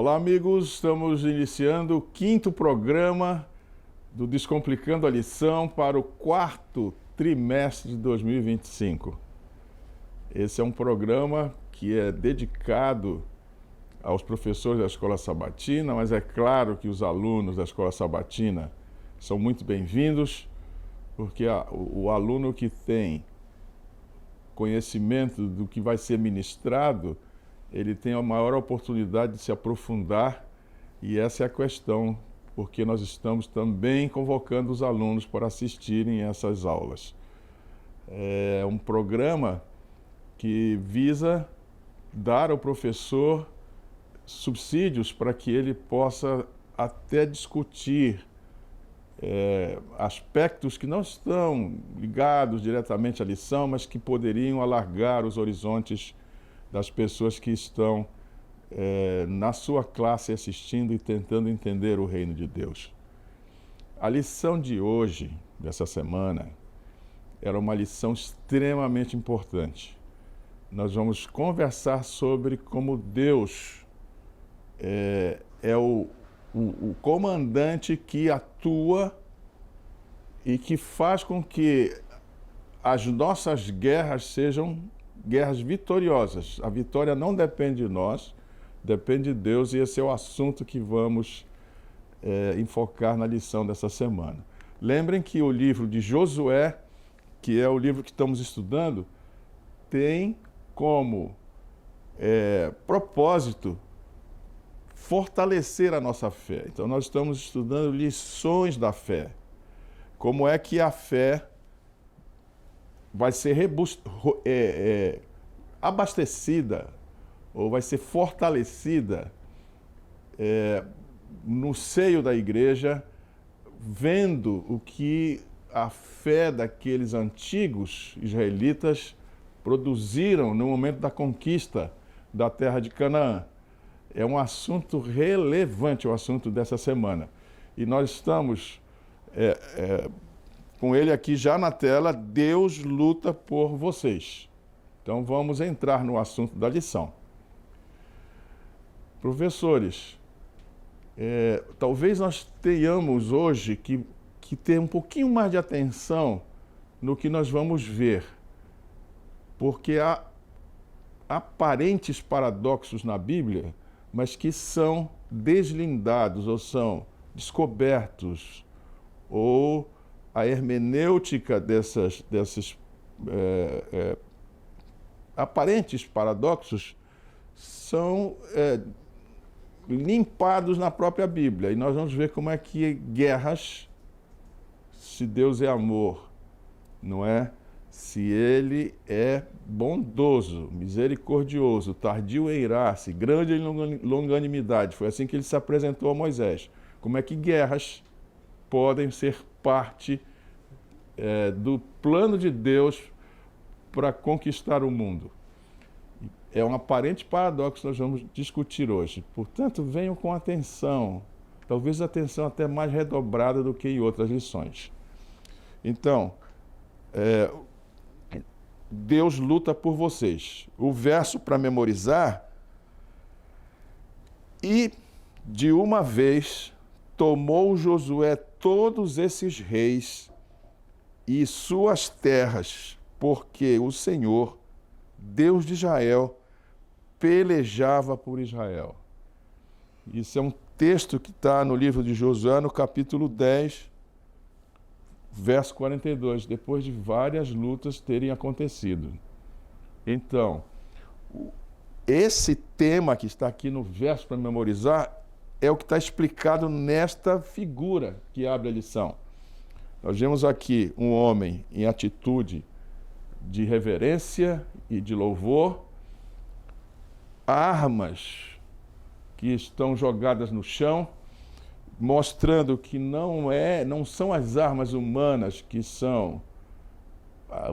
Olá, amigos. Estamos iniciando o 5º programa do Descomplicando a Lição para o 4º trimestre de 2025. Esse é um programa que é dedicado aos professores da Escola Sabatina, mas é claro que os alunos da Escola Sabatina são muito bem-vindos, porque o aluno que tem conhecimento do que vai ser ministrado, ele tem a maior oportunidade de se aprofundar, e essa é a questão, porque nós estamos também convocando os alunos para assistirem essas aulas. É um programa que visa dar ao professor subsídios para que ele possa até discutir aspectos que não estão ligados diretamente à lição, mas que poderiam alargar os horizontes das pessoas que estão na sua classe assistindo e tentando entender o reino de Deus. A lição de hoje, dessa semana, era uma lição extremamente importante. Nós vamos conversar sobre como Deus é o comandante que atua e que faz com que as nossas guerras sejam guerras vitoriosas. A vitória não depende de nós, depende de Deus, e esse é o assunto que vamos enfocar na lição dessa semana. Lembrem que o livro de Josué, que é o livro que estamos estudando, tem como propósito fortalecer a nossa fé. Então nós estamos estudando lições da fé. Como é que a fé vai ser abastecida ou vai ser fortalecida no seio da igreja, vendo o que a fé daqueles antigos israelitas produziram no momento da conquista da terra de Canaã. É um assunto relevante, o assunto dessa semana. E nós estamos com ele aqui já na tela. Deus luta por vocês. Então vamos entrar no assunto da lição. Professores, talvez nós tenhamos hoje que ter um pouquinho mais de atenção no que nós vamos ver, porque há aparentes paradoxos na Bíblia, mas que são deslindados ou são descobertos, ou a hermenêutica desses aparentes paradoxos são limpados na própria Bíblia. E nós vamos ver como é que guerras, se Deus é amor, não é? Se Ele é bondoso, misericordioso, tardio em irar-se, grande em longanimidade, foi assim que Ele se apresentou a Moisés. Como é que guerras podem ser parte do plano de Deus para conquistar o mundo? É um aparente paradoxo que nós vamos discutir hoje. Portanto, venham com atenção, talvez atenção até mais redobrada do que em outras lições. Então, Deus luta por vocês. O verso para memorizar: e de uma vez tomou Josué todos esses reis e suas terras, porque o Senhor, Deus de Israel, pelejava por Israel. Isso é um texto que está no livro de Josué, no capítulo 10, verso 42, depois de várias lutas terem acontecido. Então, esse tema que está aqui no verso para memorizar é o que está explicado nesta figura que abre a lição. Nós vemos aqui um homem em atitude de reverência e de louvor, armas que estão jogadas no chão, mostrando que não são as armas humanas que são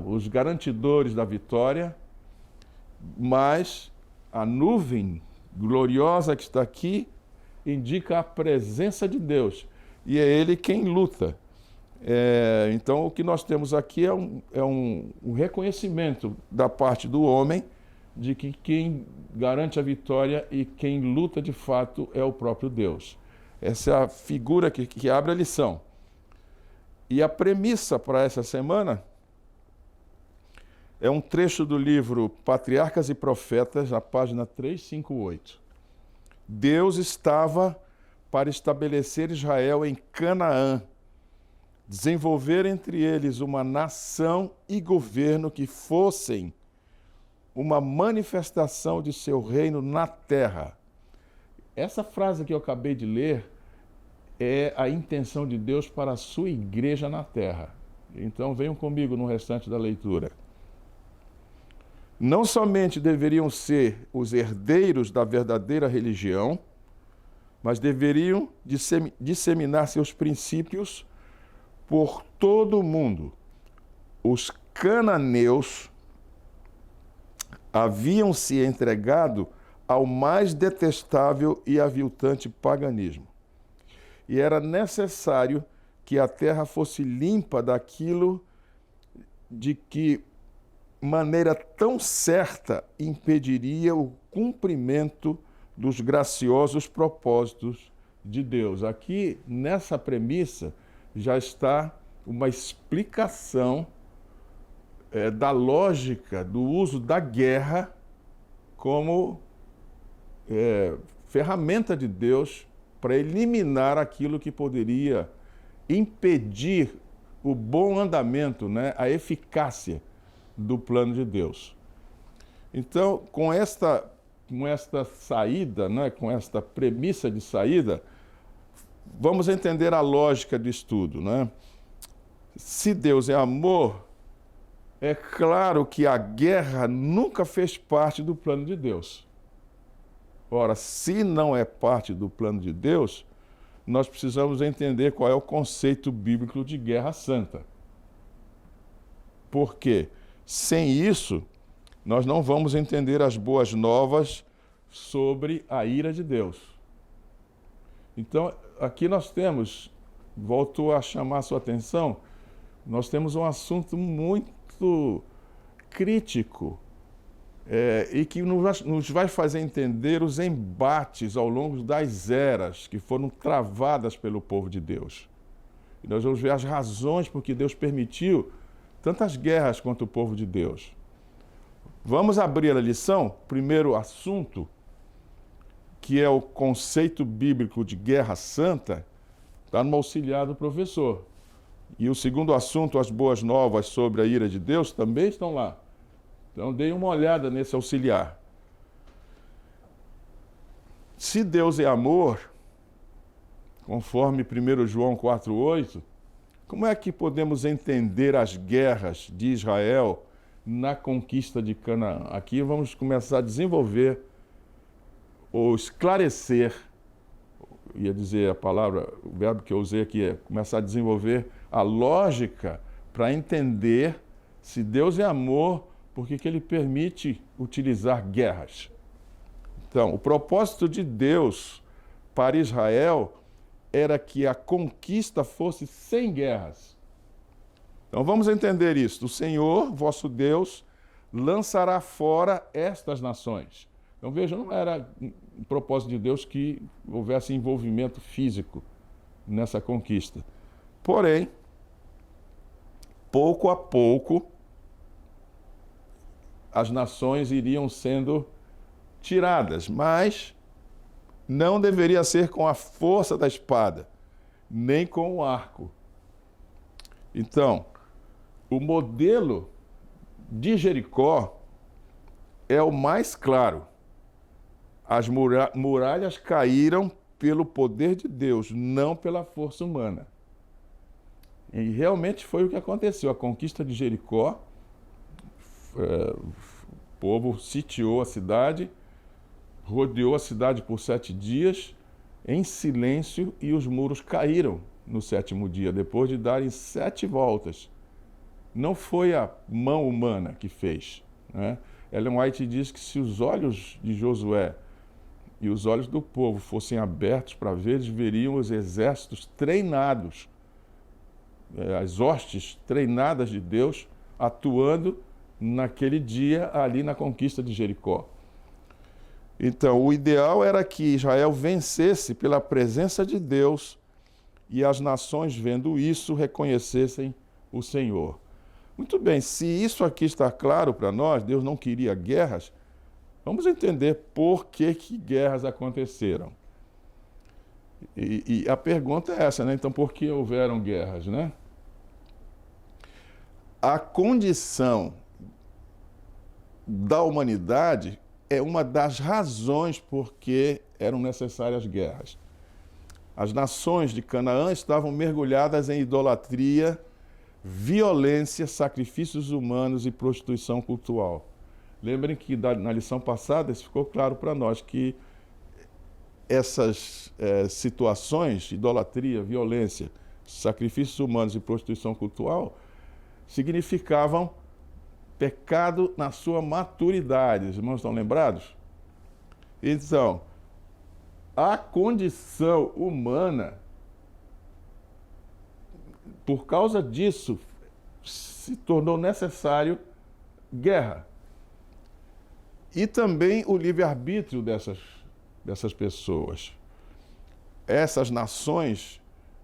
os garantidores da vitória, mas a nuvem gloriosa que está aqui indica a presença de Deus, e é Ele quem luta. Então, o que nós temos aqui é um reconhecimento da parte do homem de que quem garante a vitória e quem luta de fato é o próprio Deus. Essa é a figura que abre a lição. E a premissa para essa semana é um trecho do livro Patriarcas e Profetas, na página 358. Deus estava para estabelecer Israel em Canaã, desenvolver entre eles uma nação e governo que fossem uma manifestação de seu reino na terra. Essa frase que eu acabei de ler é a intenção de Deus para a sua igreja na terra. Então venham comigo no restante da leitura. Não somente deveriam ser os herdeiros da verdadeira religião, mas deveriam disseminar seus princípios por todo o mundo. Os cananeus haviam se entregado ao mais detestável e aviltante paganismo. E era necessário que a terra fosse limpa daquilo de que maneira tão certa impediria o cumprimento dos graciosos propósitos de Deus. Aqui, nessa premissa, já está uma explicação da lógica do uso da guerra como ferramenta de Deus para eliminar aquilo que poderia impedir o bom andamento, né, a eficácia do plano de Deus. Então, com esta saída, né, com esta premissa de saída, vamos entender a lógica disso tudo, né? Se Deus é amor, é claro que a guerra nunca fez parte do plano de Deus. Ora, se não é parte do plano de Deus, nós precisamos entender qual é o conceito bíblico de guerra santa. Por quê? Sem isso, nós não vamos entender as boas novas sobre a ira de Deus. Então, aqui nós temos, volto a chamar a sua atenção, nós temos um assunto muito crítico e que nos vai fazer entender os embates ao longo das eras que foram travadas pelo povo de Deus. E nós vamos ver as razões por que Deus permitiu tantas guerras contra o povo de Deus. Vamos abrir a lição, primeiro assunto, que é o conceito bíblico de guerra santa, está no auxiliar do professor. E o segundo assunto, as boas novas sobre a ira de Deus, também estão lá. Então, deem uma olhada nesse auxiliar. Se Deus é amor, conforme 1 João 4,8, como é que podemos entender as guerras de Israel na conquista de Canaã? Aqui vamos começar a desenvolver ou esclarecer, ia dizer a palavra, o verbo que eu usei aqui é começar a desenvolver a lógica para entender se Deus é amor, por que Ele permite utilizar guerras. Então, o propósito de Deus para Israel era que a conquista fosse sem guerras. Então vamos entender isso. O Senhor, vosso Deus, lançará fora estas nações. Então veja, não era um propósito de Deus que houvesse envolvimento físico nessa conquista. Porém, pouco a pouco, as nações iriam sendo tiradas, mas não deveria ser com a força da espada, nem com o arco. Então, o modelo de Jericó é o mais claro. As muralhas caíram pelo poder de Deus, não pela força humana. E realmente foi o que aconteceu. A conquista de Jericó, o povo sitiou a cidade, rodeou a cidade por 7 dias, em silêncio, e os muros caíram no 7º dia, depois de darem 7 voltas. Não foi a mão humana que fez, né? Ellen White diz que se os olhos de Josué e os olhos do povo fossem abertos para ver, eles veriam os exércitos treinados, as hostes treinadas de Deus, atuando naquele dia ali na conquista de Jericó. Então, o ideal era que Israel vencesse pela presença de Deus e as nações, vendo isso, reconhecessem o Senhor. Muito bem, se isso aqui está claro para nós, Deus não queria guerras, vamos entender por que guerras aconteceram. E a pergunta é essa, né? Então, por que houveram guerras, né? A condição da humanidade é uma das razões por que eram necessárias guerras. As nações de Canaã estavam mergulhadas em idolatria, violência, sacrifícios humanos e prostituição cultural. Lembrem que na lição passada isso ficou claro para nós que essas situações, idolatria, violência, sacrifícios humanos e prostituição cultural, significavam pecado na sua maturidade. Os irmãos estão lembrados? Então, a condição humana, por causa disso, se tornou necessário guerra. E também o livre-arbítrio dessas pessoas. Essas nações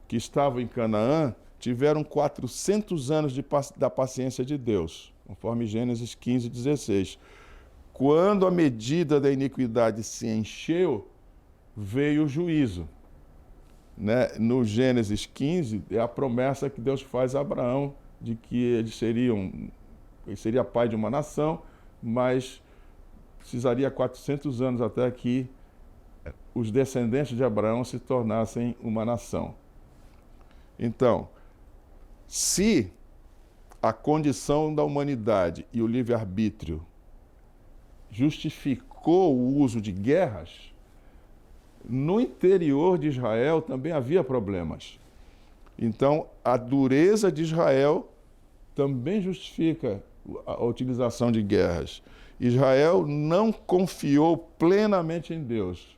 que estavam em Canaã tiveram 400 anos da paciência de Deus, conforme Gênesis 15, 16. Quando a medida da iniquidade se encheu, veio o juízo. Né? No Gênesis 15, é a promessa que Deus faz a Abraão de que ele seria pai de uma nação, mas precisaria 400 anos até que os descendentes de Abraão se tornassem uma nação. Então, se a condição da humanidade e o livre-arbítrio justificou o uso de guerras, no interior de Israel também havia problemas. Então, a dureza de Israel também justifica a utilização de guerras. Israel não confiou plenamente em Deus.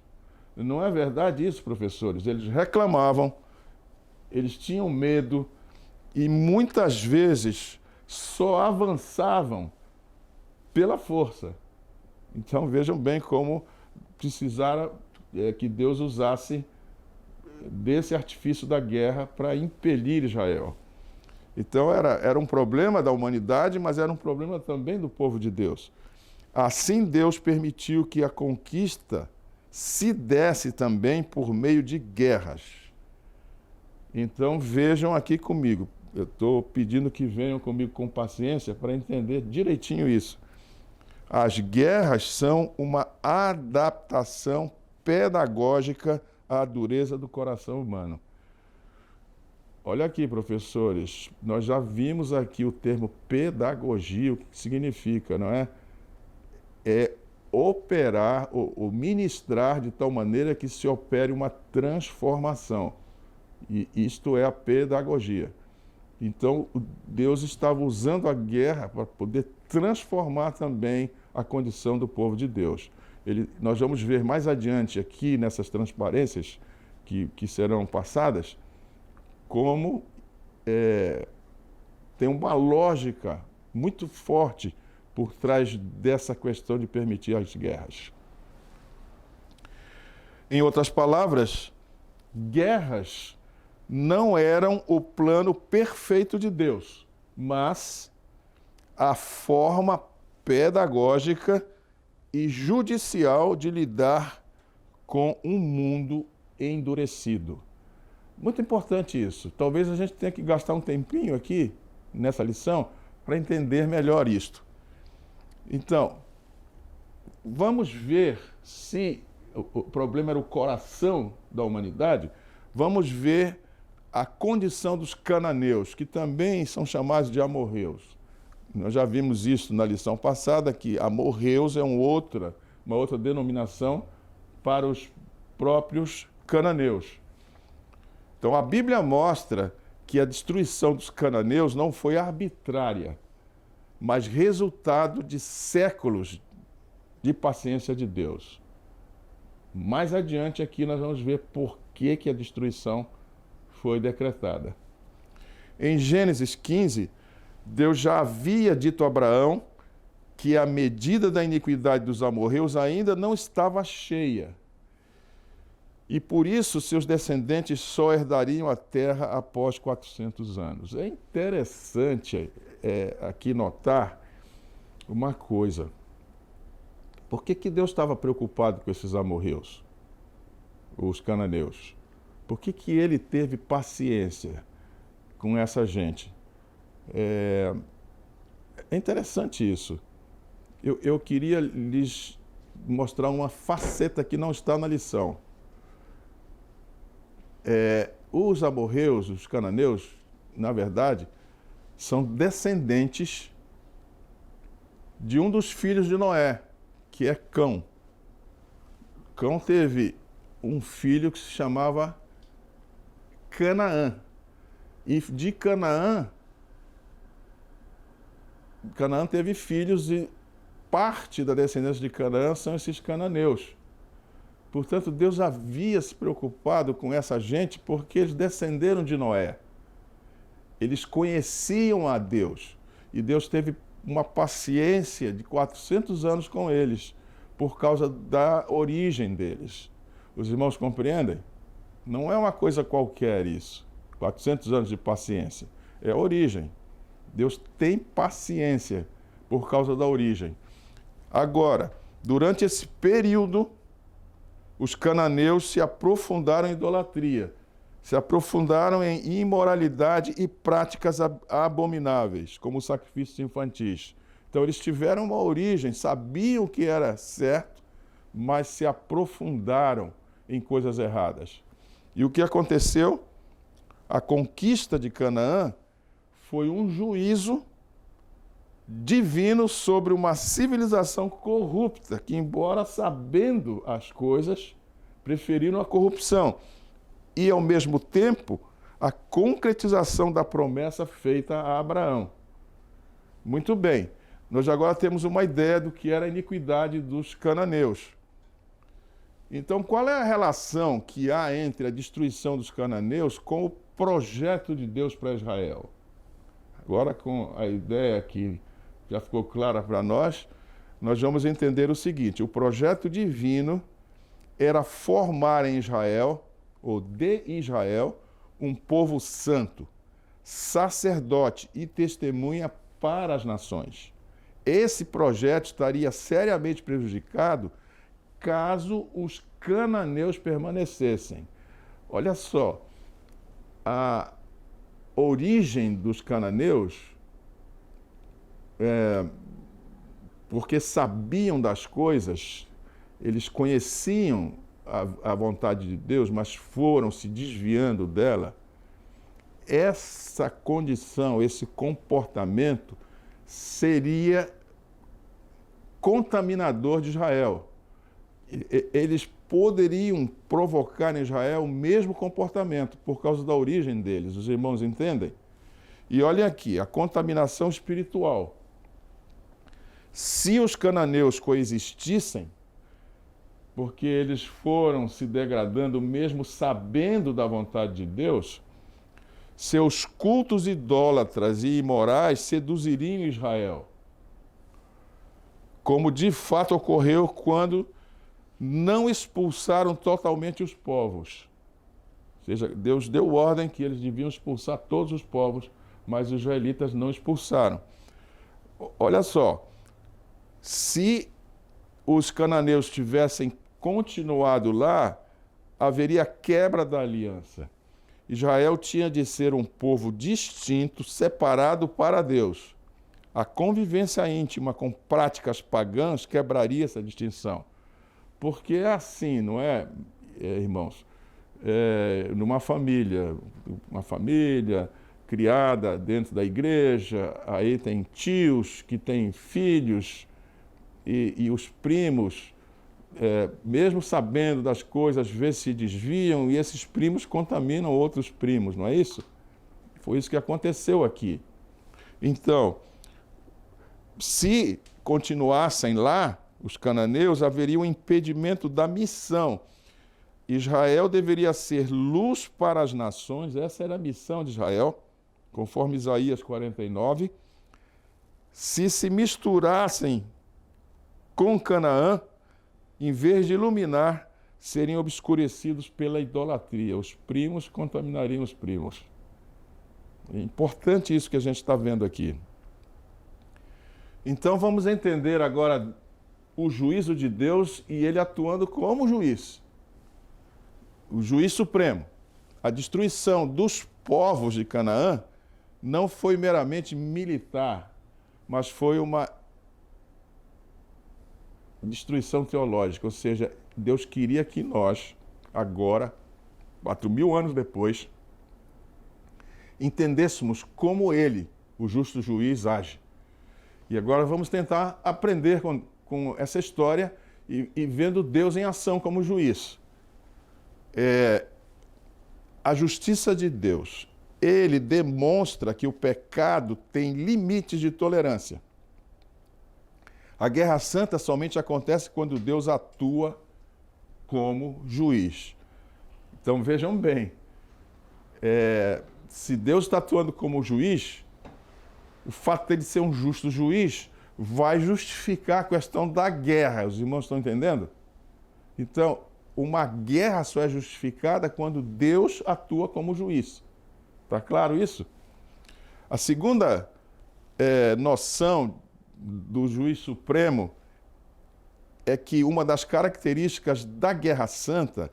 Não é verdade isso, professores? Eles reclamavam, eles tinham medo e muitas vezes só avançavam pela força. Então vejam bem como precisaram que Deus usasse desse artifício da guerra para impelir Israel. Então era um problema da humanidade, mas era um problema também do povo de Deus. Assim Deus permitiu que a conquista se desse também por meio de guerras. Então vejam aqui comigo, eu estou pedindo que venham comigo com paciência para entender direitinho isso. As guerras são uma adaptação pedagógica à dureza do coração humano. Olha aqui, professores, nós já vimos aqui o termo pedagogia, o que significa, não é? É operar ou ministrar de tal maneira que se opere uma transformação. E isto é a pedagogia. Então, Deus estava usando a guerra para poder transformar também a condição do povo de Deus. Nós vamos ver mais adiante aqui nessas transparências que serão passadas, como tem uma lógica muito forte por trás dessa questão de permitir as guerras. Em outras palavras, guerras não eram o plano perfeito de Deus, mas a forma pedagógica e judicial de lidar com um mundo endurecido. Muito importante isso. Talvez a gente tenha que gastar um tempinho aqui, nessa lição, para entender melhor isto. Então, vamos ver se o problema era o coração da humanidade. Vamos ver a condição dos cananeus, que também são chamados de amorreus. Nós já vimos isso na lição passada, que amorreus é uma outra denominação para os próprios cananeus. Então, a Bíblia mostra que a destruição dos cananeus não foi arbitrária, mas resultado de séculos de paciência de Deus. Mais adiante aqui nós vamos ver por que a destruição foi decretada. Em Gênesis 15, Deus já havia dito a Abraão que a medida da iniquidade dos amorreus ainda não estava cheia. E por isso seus descendentes só herdariam a terra após 400 anos. É interessante aqui notar uma coisa. Por que Deus estava preocupado com esses amorreus, os cananeus? Por que ele teve paciência com essa gente? É interessante isso. Eu queria lhes mostrar uma faceta que não está na lição. Os amorreus, os cananeus, na verdade, são descendentes de um dos filhos de Noé, que é Cão. Cão teve um filho que se chamava Canaã. E de Canaã teve filhos e parte da descendência de Canaã são esses cananeus. Portanto, Deus havia se preocupado com essa gente porque eles descenderam de Noé. Eles conheciam a Deus. E Deus teve uma paciência de 400 anos com eles, por causa da origem deles. Os irmãos compreendem? Não é uma coisa qualquer isso. 400 anos de paciência. É a origem. Deus tem paciência por causa da origem. Agora, durante esse período, os cananeus se aprofundaram em idolatria, se aprofundaram em imoralidade e práticas abomináveis, como sacrifícios infantis. Então, eles tiveram uma origem, sabiam o que era certo, mas se aprofundaram em coisas erradas. E o que aconteceu? A conquista de Canaã foi um juízo divino sobre uma civilização corrupta, que, embora sabendo as coisas, preferiram a corrupção. E, ao mesmo tempo, a concretização da promessa feita a Abraão. Muito bem, nós agora temos uma ideia do que era a iniquidade dos cananeus. Então, qual é a relação que há entre a destruição dos cananeus com o projeto de Deus para Israel? Agora, com a ideia que já ficou clara para nós vamos entender o seguinte: o projeto divino era formar em Israel, ou de Israel, um povo santo, sacerdote e testemunha para as nações. Esse projeto estaria seriamente prejudicado caso os cananeus permanecessem. Olha só, a origem dos cananeus, porque sabiam das coisas, eles conheciam a vontade de Deus, mas foram se desviando dela. Essa condição, esse comportamento seria contaminador de Israel. Eles poderiam provocar em Israel o mesmo comportamento por causa da origem deles. Os irmãos entendem? E olhem aqui, a contaminação espiritual. Se os cananeus coexistissem, porque eles foram se degradando mesmo sabendo da vontade de Deus, seus cultos idólatras e imorais seduziriam Israel, como de fato ocorreu quando não expulsaram totalmente os povos. Ou seja, Deus deu ordem que eles deviam expulsar todos os povos, mas os israelitas não expulsaram. Olha só, se os cananeus tivessem continuado lá, haveria quebra da aliança. Israel tinha de ser um povo distinto, separado para Deus. A convivência íntima com práticas pagãs quebraria essa distinção. Porque é assim, não é, irmãos? Numa família criada dentro da igreja, aí tem tios que têm filhos e os primos, mesmo sabendo das coisas, às vezes se desviam e esses primos contaminam outros primos, não é isso? Foi isso que aconteceu aqui. Então, se continuassem lá, os cananeus, haveria um impedimento da missão. Israel deveria ser luz para as nações, essa era a missão de Israel, conforme Isaías 49, se misturassem com Canaã, em vez de iluminar, seriam obscurecidos pela idolatria. Os primos contaminariam os primos. É importante isso que a gente está vendo aqui. Então vamos entender agora o juízo de Deus e ele atuando como juiz. O juiz supremo. A destruição dos povos de Canaã não foi meramente militar, mas foi uma destruição teológica, ou seja, Deus queria que nós, agora, 4.000 anos depois, entendêssemos como ele, o justo juiz, age. E agora vamos tentar aprender com essa história e vendo Deus em ação como juiz. A justiça de Deus, ele demonstra que o pecado tem limites de tolerância. A guerra santa somente acontece quando Deus atua como juiz. Então vejam bem, se Deus está atuando como juiz, o fato dele ser um justo juiz vai justificar a questão da guerra. Os irmãos estão entendendo? Então, uma guerra só é justificada quando Deus atua como juiz. Está claro isso? A segunda noção do juiz supremo é que uma das características da Guerra Santa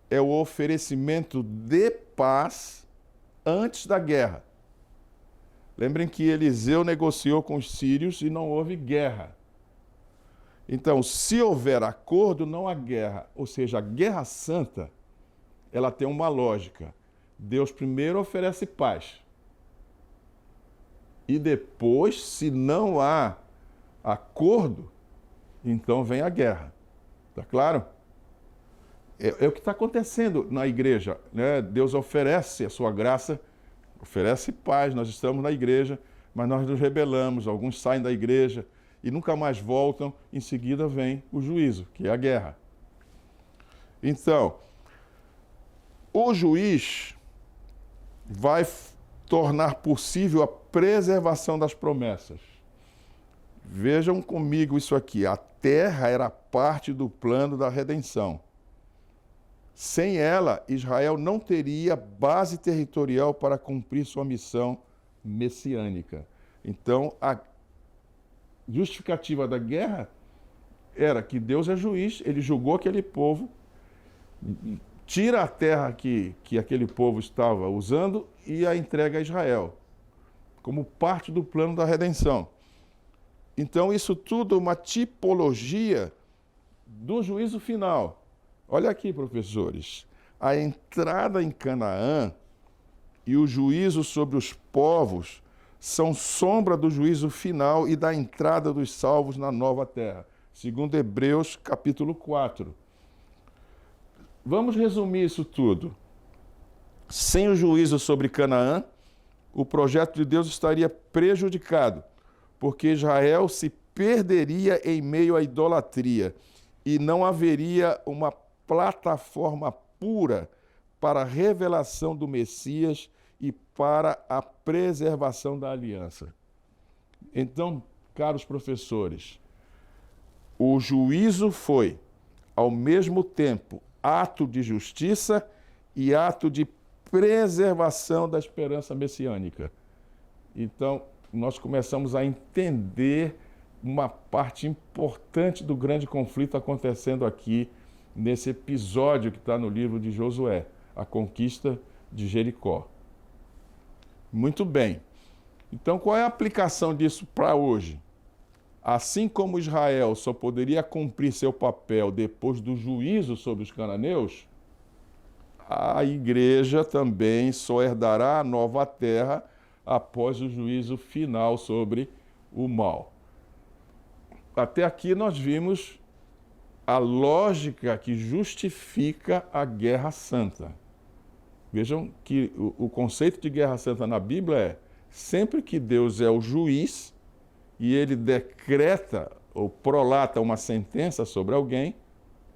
é o oferecimento de paz antes da guerra. Lembrem que Eliseu negociou com os sírios e não houve guerra. Então, se houver acordo, não há guerra. Ou seja, a Guerra Santa, ela tem uma lógica. Deus primeiro oferece paz. E depois, se não há acordo, então vem a guerra. Está claro? É o que está acontecendo na igreja, né? Deus oferece a sua graça, oferece paz, nós estamos na igreja, mas nós nos rebelamos, alguns saem da igreja e nunca mais voltam, em seguida vem o juízo, que é a guerra. Então, o juiz vai tornar possível a preservação das promessas. Vejam comigo isso aqui, a terra era parte do plano da redenção. Sem ela, Israel não teria base territorial para cumprir sua missão messiânica. Então, a justificativa da guerra era que Deus é juiz, ele julgou aquele povo, tira a terra que aquele povo estava usando e a entrega a Israel, como parte do plano da redenção. Então, isso tudo é uma tipologia do juízo final. Olha aqui, professores, a entrada em Canaã e o juízo sobre os povos são sombra do juízo final e da entrada dos salvos na nova terra, segundo Hebreus capítulo 4. Vamos resumir isso tudo. Sem o juízo sobre Canaã, o projeto de Deus estaria prejudicado, porque Israel se perderia em meio à idolatria e não haveria uma plataforma pura para a revelação do Messias e para a preservação da aliança. Então, caros professores, o juízo foi, ao mesmo tempo, ato de justiça e ato de preservação da esperança messiânica. Então, nós começamos a entender uma parte importante do grande conflito acontecendo aqui nesse episódio que está no livro de Josué, a conquista de Jericó. Muito bem. Então, qual é a aplicação disso para hoje? Assim como Israel só poderia cumprir seu papel depois do juízo sobre os cananeus, a igreja também só herdará a nova terra após o juízo final sobre o mal. Até aqui nós vimos a lógica que justifica a guerra santa. Vejam que o conceito de guerra santa na Bíblia é sempre que Deus é o juiz e ele decreta ou prolata uma sentença sobre alguém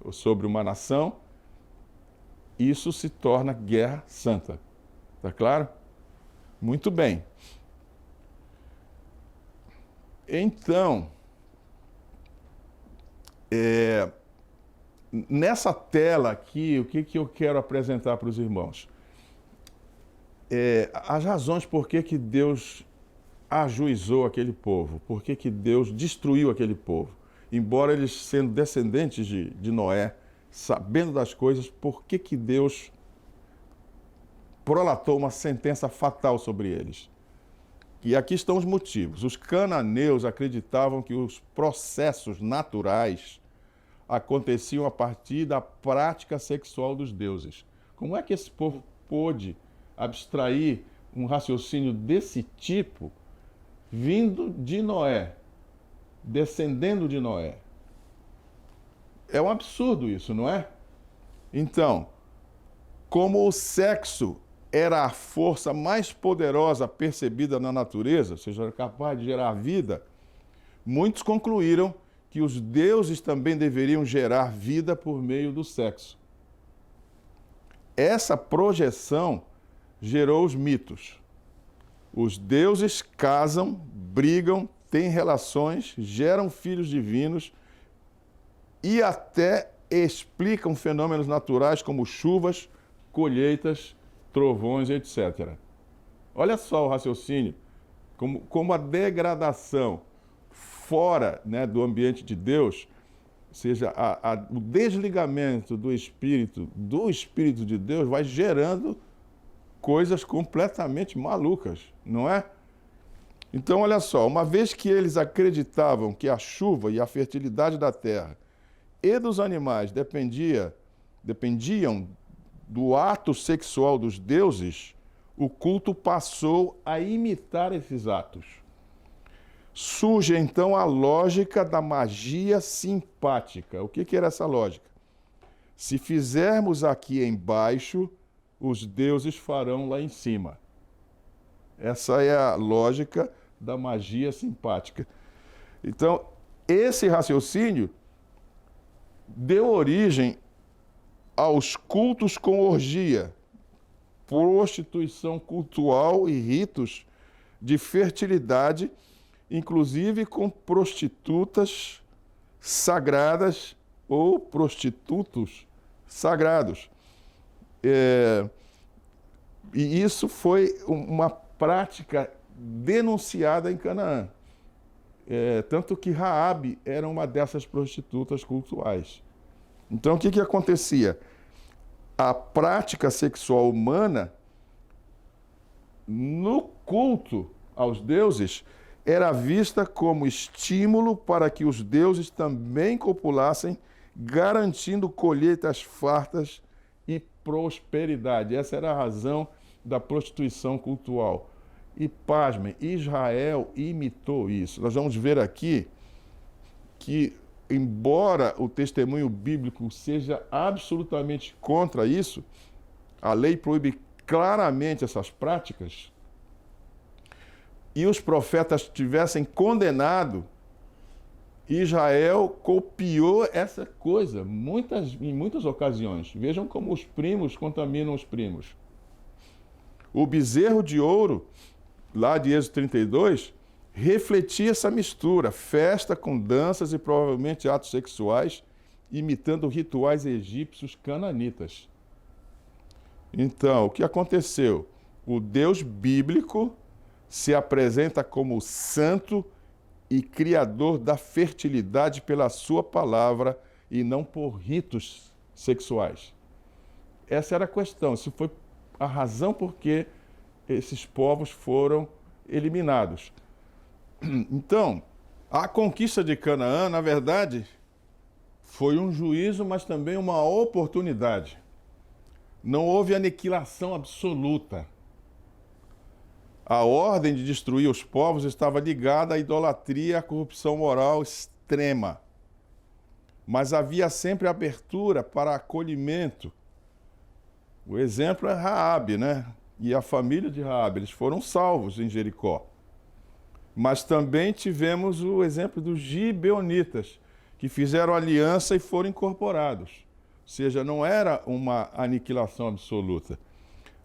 ou sobre uma nação, isso se torna guerra santa. Está claro? Muito bem. Então, nessa tela aqui, o que eu quero apresentar para os irmãos? As razões por que Deus ajuizou aquele povo, por que Deus destruiu aquele povo. Embora eles sendo descendentes de Noé, sabendo das coisas, por que Deus prolatou uma sentença fatal sobre eles? E aqui estão os motivos. Os cananeus acreditavam que os processos naturais aconteciam a partir da prática sexual dos deuses. Como é que esse povo pôde abstrair um raciocínio desse tipo vindo de Noé, descendendo de Noé? É um absurdo isso, não é? Então, como o sexo era a força mais poderosa percebida na natureza, ou seja, era capaz de gerar vida, muitos concluíram que os deuses também deveriam gerar vida por meio do sexo. Essa projeção gerou os mitos. Os deuses casam, brigam, têm relações, geram filhos divinos e até explicam fenômenos naturais como chuvas, colheitas, trovões, etc. Olha só o raciocínio, como a degradação fora, né, do ambiente de Deus, ou seja, o desligamento do Espírito de Deus vai gerando coisas completamente malucas, não é? Então, olha só, uma vez que eles acreditavam que a chuva e a fertilidade da terra e dos animais dependiam do ato sexual dos deuses, o culto passou a imitar esses atos. Surge então a lógica da magia simpática. O que era essa lógica? Se fizermos aqui embaixo, os deuses farão lá em cima. Essa é a lógica da magia simpática. Então, esse raciocínio deu origem aos cultos com orgia, prostituição cultual e ritos de fertilidade, inclusive com prostitutas sagradas ou prostitutos sagrados. E isso foi uma prática denunciada em Canaã. Tanto que Raabe era uma dessas prostitutas cultuais. Então, o que acontecia? A prática sexual humana, no culto aos deuses, era vista como estímulo para que os deuses também copulassem, garantindo colheitas fartas e prosperidade. Essa era a razão da prostituição cultual. E, pasmem, Israel imitou isso. Nós vamos ver aqui que, embora o testemunho bíblico seja absolutamente contra isso, a lei proíbe claramente essas práticas, e os profetas tivessem condenado, Israel copiou essa coisa em muitas ocasiões. Vejam como os primos contaminam os primos. O bezerro de ouro, lá de Êxodo 32, refletia essa mistura, festa com danças e provavelmente atos sexuais, imitando rituais egípcios cananitas. Então, o que aconteceu? O Deus bíblico se apresenta como santo e criador da fertilidade pela sua palavra e não por ritos sexuais. Essa era a questão, isso foi a razão por que esses povos foram eliminados. Então, a conquista de Canaã, na verdade, foi um juízo, mas também uma oportunidade. Não houve aniquilação absoluta. A ordem de destruir os povos estava ligada à idolatria e à corrupção moral extrema. Mas havia sempre abertura para acolhimento. O exemplo é Raabe, né? E a família de Raabe, eles foram salvos em Jericó. Mas também tivemos o exemplo dos gibeonitas, que fizeram aliança e foram incorporados. Ou seja, não era uma aniquilação absoluta.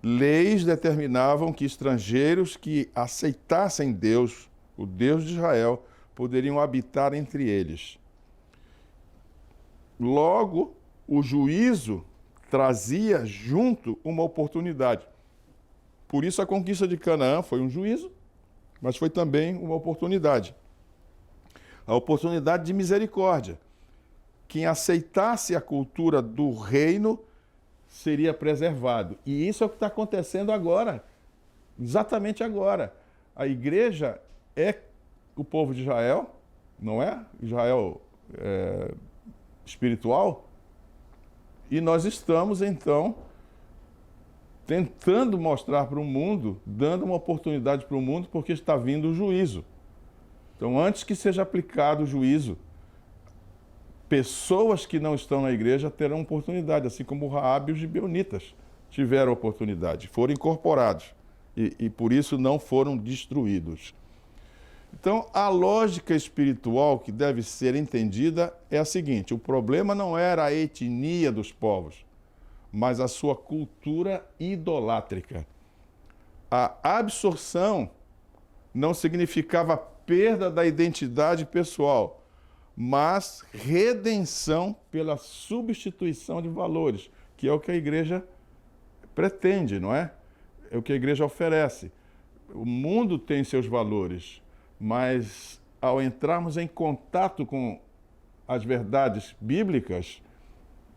Leis determinavam que estrangeiros que aceitassem Deus, o Deus de Israel, poderiam habitar entre eles. Logo, o juízo trazia junto uma oportunidade. Por isso a conquista de Canaã foi um juízo, mas foi também uma oportunidade. A oportunidade de misericórdia. Quem aceitasse a cultura do reino seria preservado. E isso é o que está acontecendo agora, exatamente agora. A igreja é o povo de Israel, não é? Israel espiritual. E nós estamos, então, tentando mostrar para o mundo, dando uma oportunidade para o mundo, porque está vindo o juízo. Então, antes que seja aplicado o juízo, pessoas que não estão na igreja terão oportunidade, assim como Raabe e os gibeonitas tiveram oportunidade, foram incorporados e por isso não foram destruídos. Então, a lógica espiritual que deve ser entendida é a seguinte: o problema não era a etnia dos povos, mas a sua cultura idolátrica. A absorção não significava perda da identidade pessoal, mas redenção pela substituição de valores, que é o que a igreja pretende, não é? É o que a igreja oferece. O mundo tem seus valores, mas ao entrarmos em contato com as verdades bíblicas,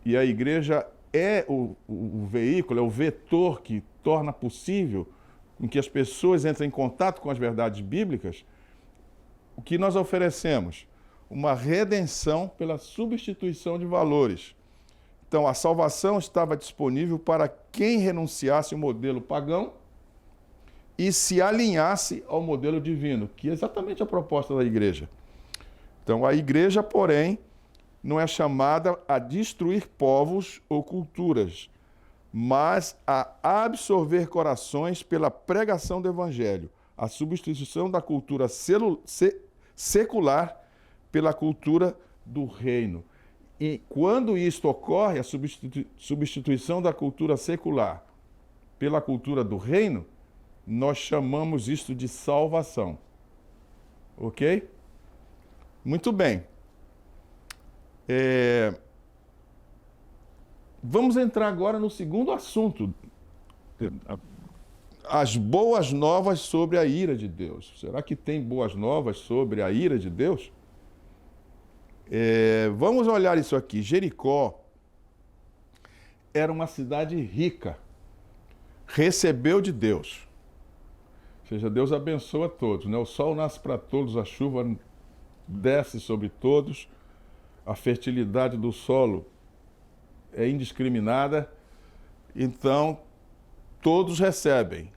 e a igreja é o veículo, é o vetor que torna possível em que as pessoas entrem em contato com as verdades bíblicas, o que nós oferecemos? Uma redenção pela substituição de valores. Então, a salvação estava disponível para quem renunciasse ao modelo pagão e se alinhasse ao modelo divino, que é exatamente a proposta da igreja. Então, a igreja, porém, não é chamada a destruir povos ou culturas, mas a absorver corações pela pregação do evangelho, a substituição da cultura secular pela cultura do reino. E quando isto ocorre, a substituição da cultura secular pela cultura do reino, nós chamamos isto de salvação. Ok? Muito bem. Vamos entrar agora no segundo assunto. As boas novas sobre a ira de Deus. Será que tem boas novas sobre a ira de Deus? Vamos olhar isso aqui. Jericó era uma cidade rica, recebeu de Deus. Ou seja, Deus abençoa todos, né? O sol nasce para todos, a chuva desce sobre todos, a fertilidade do solo é indiscriminada, então todos recebem.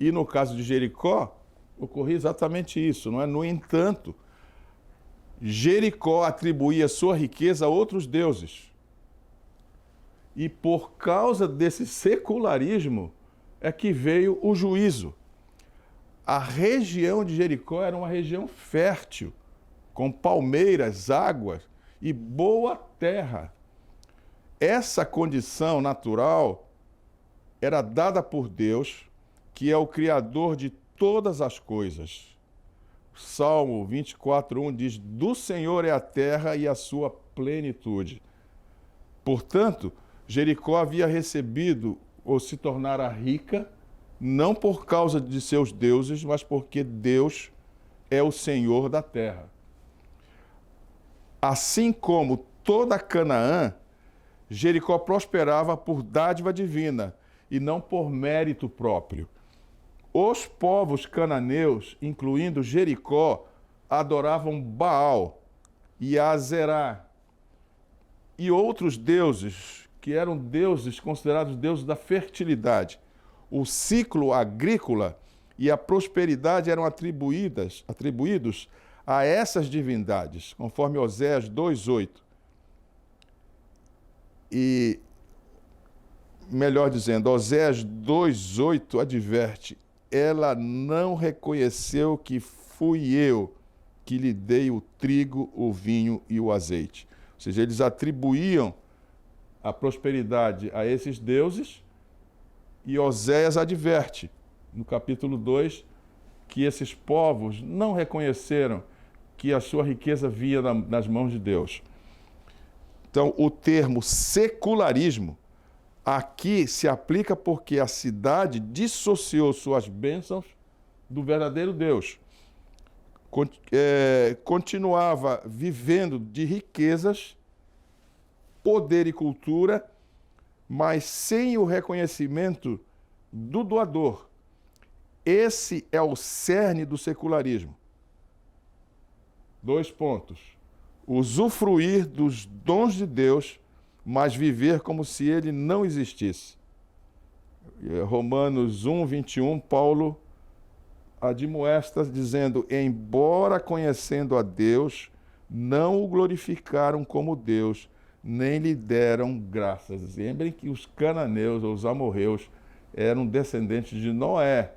E no caso de Jericó, ocorria exatamente isso, não é? No entanto, Jericó atribuía sua riqueza a outros deuses. E por causa desse secularismo é que veio o juízo. A região de Jericó era uma região fértil, com palmeiras, águas e boa terra. Essa condição natural era dada por Deus, que é o Criador de todas as coisas. Salmo 24:1 diz: do Senhor é a terra e a sua plenitude. Portanto, Jericó havia recebido ou se tornara rica, não por causa de seus deuses, mas porque Deus é o Senhor da terra. Assim como toda Canaã, Jericó prosperava por dádiva divina e não por mérito próprio. Os povos cananeus, incluindo Jericó, adoravam Baal e Azerá e outros deuses que eram deuses considerados deuses da fertilidade. O ciclo agrícola e a prosperidade eram atribuídos a essas divindades, conforme Oséias 2:8. E, melhor dizendo, Oséias 2:8 adverte: ela não reconheceu que fui eu que lhe dei o trigo, o vinho e o azeite. Ou seja, eles atribuíam a prosperidade a esses deuses, e Oséias adverte, no capítulo 2, que esses povos não reconheceram que a sua riqueza vinha nas mãos de Deus. Então, o termo secularismo aqui se aplica porque a cidade dissociou suas bênçãos do verdadeiro Deus. Continuava vivendo de riquezas, poder e cultura, mas sem o reconhecimento do doador. Esse é o cerne do secularismo. 2 pontos. Usufruir dos dons de Deus, mas viver como se ele não existisse. Romanos 1, 21, Paulo admoesta dizendo: embora conhecendo a Deus, não o glorificaram como Deus, nem lhe deram graças. Lembrem que os cananeus, ou os amorreus, eram descendentes de Noé.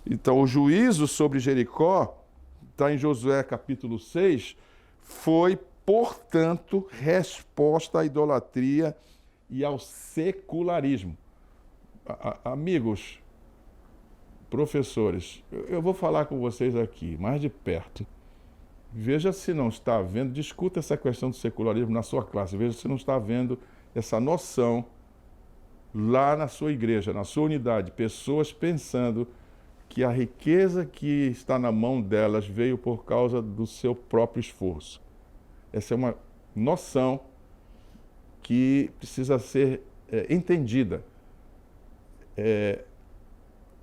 Então, o juízo sobre Jericó, está em Josué capítulo 6, foi, portanto, resposta à idolatria e ao secularismo. Amigos, professores, eu vou falar com vocês aqui, mais de perto. Veja se não está havendo, discuta essa questão do secularismo na sua classe, veja se não está havendo essa noção lá na sua igreja, na sua unidade, pessoas pensando que a riqueza que está na mão delas veio por causa do seu próprio esforço. Essa é uma noção que precisa ser entendida.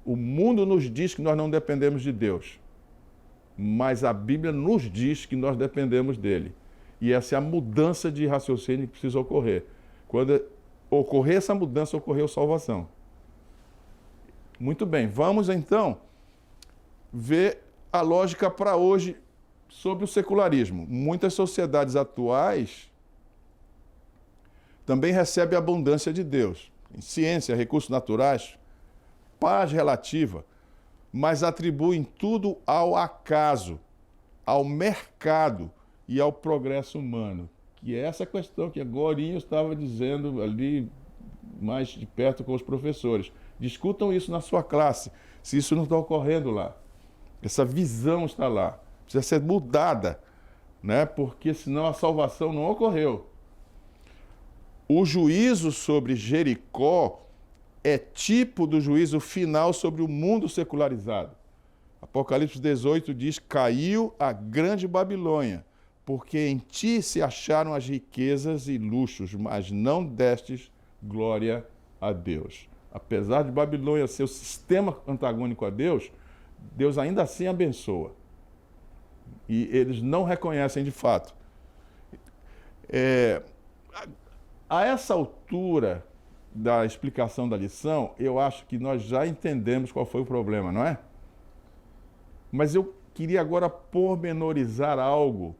O mundo nos diz que nós não dependemos de Deus, mas a Bíblia nos diz que nós dependemos dele. E essa é a mudança de raciocínio que precisa ocorrer. Quando ocorrer essa mudança, ocorreu salvação. Muito bem, vamos então ver a lógica para hoje sobre o secularismo. Muitas sociedades atuais também recebem a abundância de Deus, em ciência, recursos naturais, paz relativa, mas atribuem tudo ao acaso, ao mercado e ao progresso humano. Que é essa questão que agora eu estava dizendo ali mais de perto com os professores. Discutam isso na sua classe, se isso não está ocorrendo lá. Essa visão está lá, precisa ser mudada, né? Porque senão a salvação não ocorreu. O juízo sobre Jericó é tipo do juízo final sobre o mundo secularizado. Apocalipse 18 diz: caiu a grande Babilônia, porque em ti se acharam as riquezas e luxos, mas não destes glória a Deus. Apesar de Babilônia ser o sistema antagônico a Deus, Deus ainda assim abençoa. E eles não reconhecem de fato. A essa altura da explicação da lição, eu acho que nós já entendemos qual foi o problema, não é? Mas eu queria agora pormenorizar algo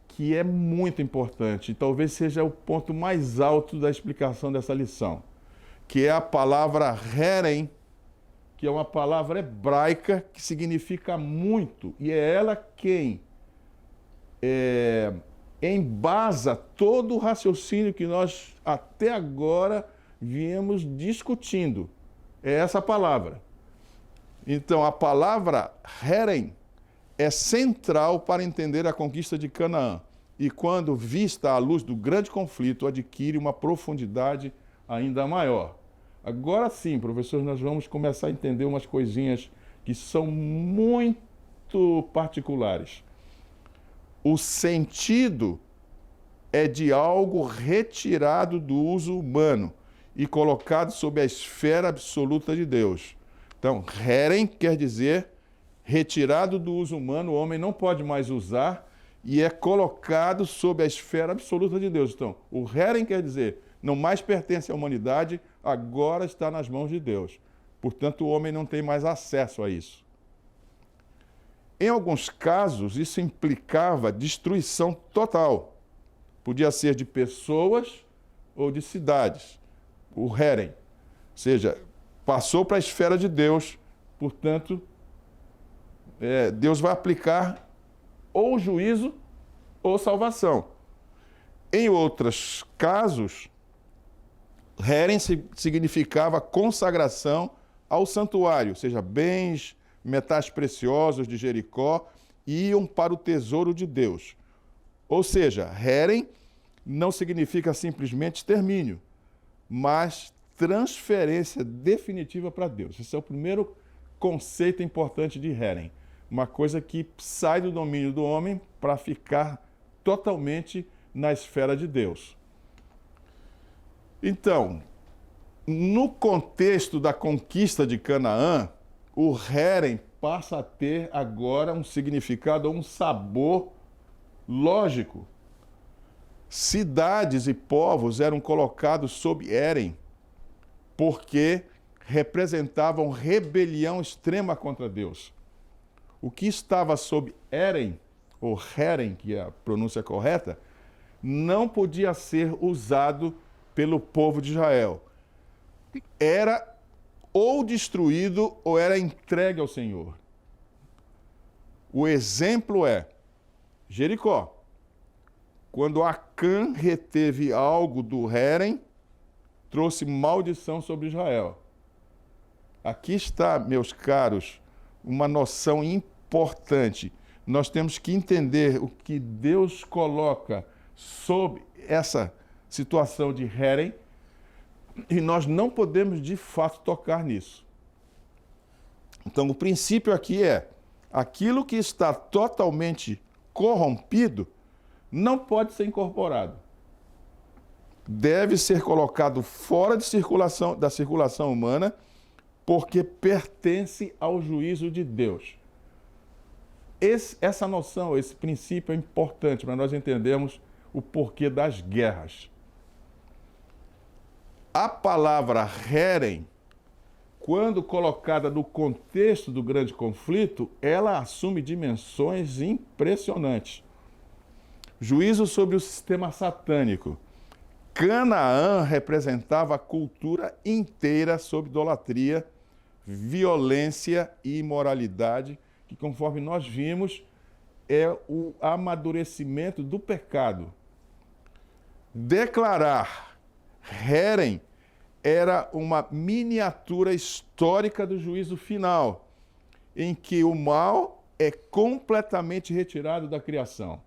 que é muito importante, e talvez seja o ponto mais alto da explicação dessa lição, que é a palavra herem, que é uma palavra hebraica que significa muito, e é ela quem embasa todo o raciocínio que nós até agora viemos discutindo. É essa palavra. Então, a palavra herem é central para entender a conquista de Canaã, e quando vista à luz do grande conflito, adquire uma profundidade ainda maior. Agora sim, professores, nós vamos começar a entender umas coisinhas que são muito particulares. O sentido é de algo retirado do uso humano e colocado sob a esfera absoluta de Deus. Então, herem quer dizer retirado do uso humano, o homem não pode mais usar e é colocado sob a esfera absoluta de Deus. Então, o herem quer dizer não mais pertence à humanidade, agora está nas mãos de Deus. Portanto, o homem não tem mais acesso a isso. Em alguns casos, isso implicava destruição total. Podia ser de pessoas ou de cidades. O herem, ou seja, passou para a esfera de Deus, portanto, Deus vai aplicar ou juízo ou salvação. Em outros casos, herem significava consagração ao santuário, ou seja, bens, metais preciosos de Jericó, iam para o tesouro de Deus. Ou seja, Herem não significa simplesmente extermínio, mas transferência definitiva para Deus. Esse é o primeiro conceito importante de Herem. Uma coisa que sai do domínio do homem para ficar totalmente na esfera de Deus. Então, no contexto da conquista de Canaã, o Herem passa a ter agora um significado, um sabor lógico. Cidades e povos eram colocados sob Herem, porque representavam rebelião extrema contra Deus. O que estava sob Herem, ou Herem, que é a pronúncia correta, não podia ser usado pelo povo de Israel. Era ou destruído ou era entregue ao Senhor. O exemplo é Jericó. Quando Acã reteve algo do Herem, trouxe maldição sobre Israel. Aqui está, meus caros, uma noção importante. Nós temos que entender o que Deus coloca sob essa situação de Herem, e nós não podemos, de fato, tocar nisso. Então, o princípio aqui é: aquilo que está totalmente corrompido não pode ser incorporado. Deve ser colocado fora de da circulação humana, porque pertence ao juízo de Deus. Essa noção, esse princípio é importante para nós entendermos o porquê das guerras. A palavra Herem, quando colocada no contexto do grande conflito, ela assume dimensões impressionantes. Juízo sobre o sistema satânico. Canaã representava a cultura inteira sob idolatria, violência e imoralidade, que, conforme nós vimos, é o amadurecimento do pecado. Declarar Herem era uma miniatura histórica do juízo final, em que o mal é completamente retirado da criação.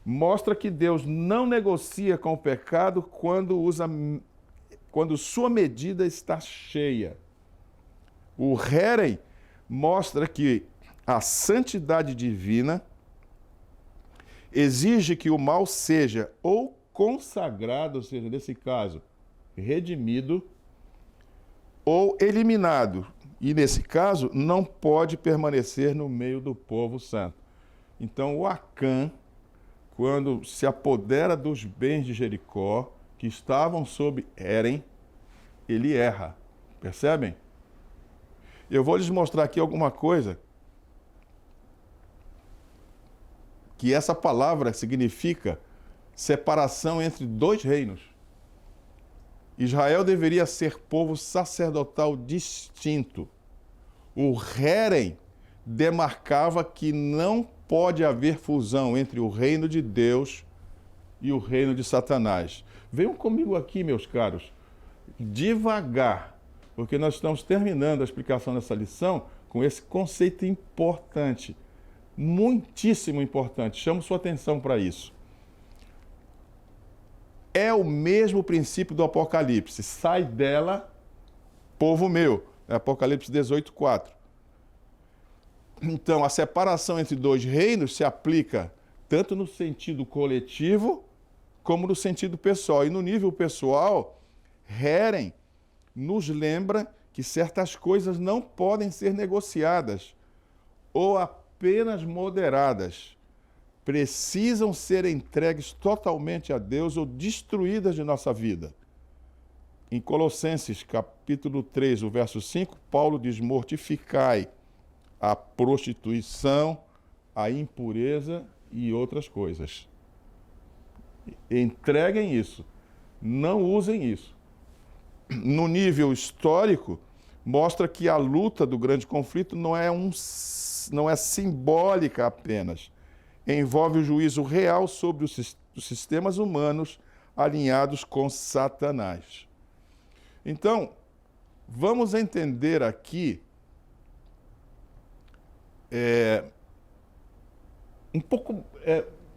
Mostra que Deus não negocia com o pecado quando sua medida está cheia. O Herem mostra que a santidade divina exige que o mal seja ou consagrado, ou seja, nesse caso, redimido, ou eliminado. E, nesse caso, não pode permanecer no meio do povo santo. Então, o Acã, quando se apodera dos bens de Jericó, que estavam sob Herem, ele erra. Percebem? Eu vou lhes mostrar aqui alguma coisa que essa palavra significa separação entre dois reinos. Israel deveria ser povo sacerdotal distinto. O Herem demarcava que não pode haver fusão entre o reino de Deus e o reino de Satanás. Venham comigo aqui, meus caros, devagar, porque nós estamos terminando a explicação dessa lição com esse conceito importante, muitíssimo importante. Chamo sua atenção para isso. É o mesmo princípio do Apocalipse. Sai dela, povo meu. É Apocalipse 18:4. Então, a separação entre dois reinos se aplica tanto no sentido coletivo como no sentido pessoal. E no nível pessoal, Herem nos lembra que certas coisas não podem ser negociadas ou apenas moderadas. Precisam ser entregues totalmente a Deus ou destruídas de nossa vida. Em Colossenses, capítulo 3, o verso 5, Paulo diz: mortificai a prostituição, a impureza e outras coisas. Entreguem isso. Não usem isso. No nível histórico, mostra que a luta do grande conflito não é simbólica apenas. Envolve o juízo real sobre os sistemas humanos alinhados com Satanás. Então, vamos entender aqui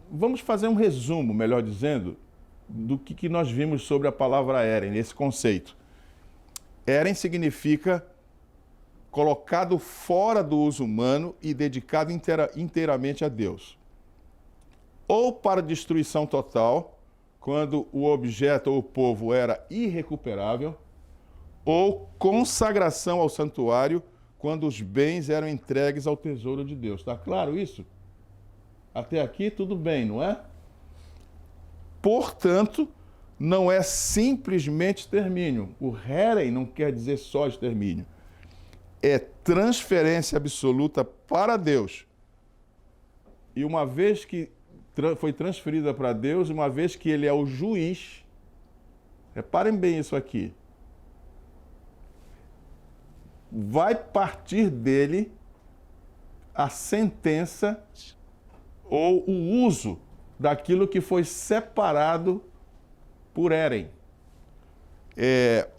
Vamos fazer um resumo, melhor dizendo, do que nós vimos sobre a palavra Eren, esse conceito. Eren significa colocado fora do uso humano e dedicado inteiramente a Deus. Ou para destruição total, quando o objeto ou o povo era irrecuperável, ou consagração ao santuário, quando os bens eram entregues ao tesouro de Deus. Está claro isso? Até aqui tudo bem, não é? Portanto, não é simplesmente extermínio. O Heren não quer dizer só extermínio. É transferência absoluta para Deus. E uma vez que foi transferida para Deus, uma vez que Ele é o juiz, reparem bem isso aqui, vai partir dele a sentença ou o uso daquilo que foi separado por Eren.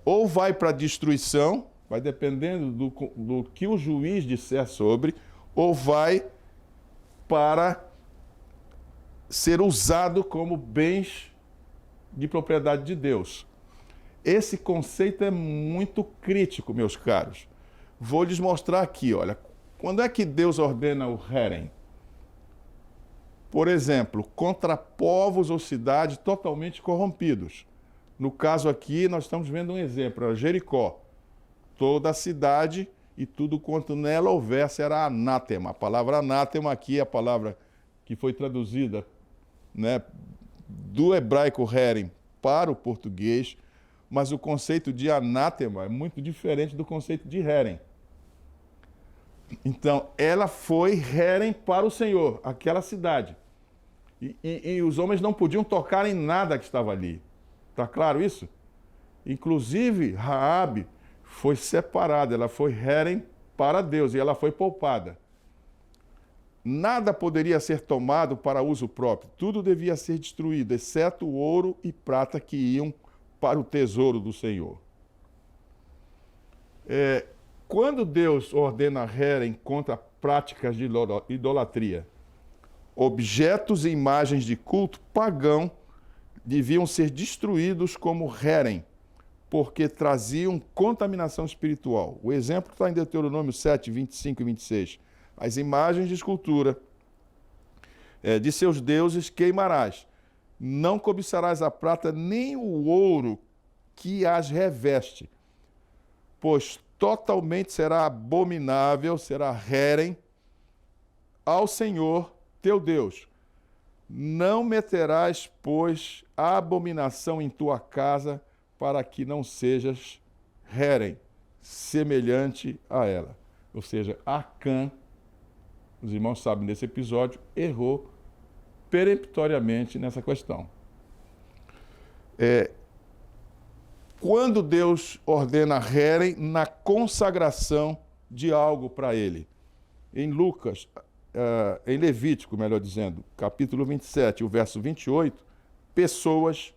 Ou vai para a destruição, vai dependendo do que o juiz disser sobre, ou vai para ser usado como bens de propriedade de Deus. Esse conceito é muito crítico, meus caros. Vou lhes mostrar aqui, olha. Quando é que Deus ordena o Heren? Por exemplo, contra povos ou cidades totalmente corrompidos. No caso aqui, nós estamos vendo um exemplo, Jericó. Toda a cidade e tudo quanto nela houvesse era anátema. A palavra anátema aqui é a palavra que foi traduzida, né, do hebraico Heren para o português, mas o conceito de anátema é muito diferente do conceito de Heren. Então, ela foi Heren para o Senhor, aquela cidade. E os homens não podiam tocar em nada que estava ali. Está claro isso? Inclusive, Raabe foi separada, ela foi Heren para Deus e ela foi poupada. Nada poderia ser tomado para uso próprio, tudo devia ser destruído, exceto o ouro e prata que iam para o tesouro do Senhor. Quando Deus ordena Heren contra práticas de idolatria, objetos e imagens de culto pagão deviam ser destruídos como Heren, porque traziam contaminação espiritual. O exemplo está em Deuteronômio 7, 25 e 26. As imagens de escultura de seus deuses queimarás. Não cobiçarás a prata nem o ouro que as reveste, pois totalmente será abominável, será Heren ao Senhor teu Deus. Não meterás, pois, a abominação em tua casa, para que não sejas Heren, semelhante a ela. Ou seja, Acã, os irmãos sabem desse episódio, errou peremptoriamente nessa questão. Quando Deus ordena Heren na consagração de algo para ele. Em Lucas, em Levítico, melhor dizendo, capítulo 27, o verso 28, pessoas,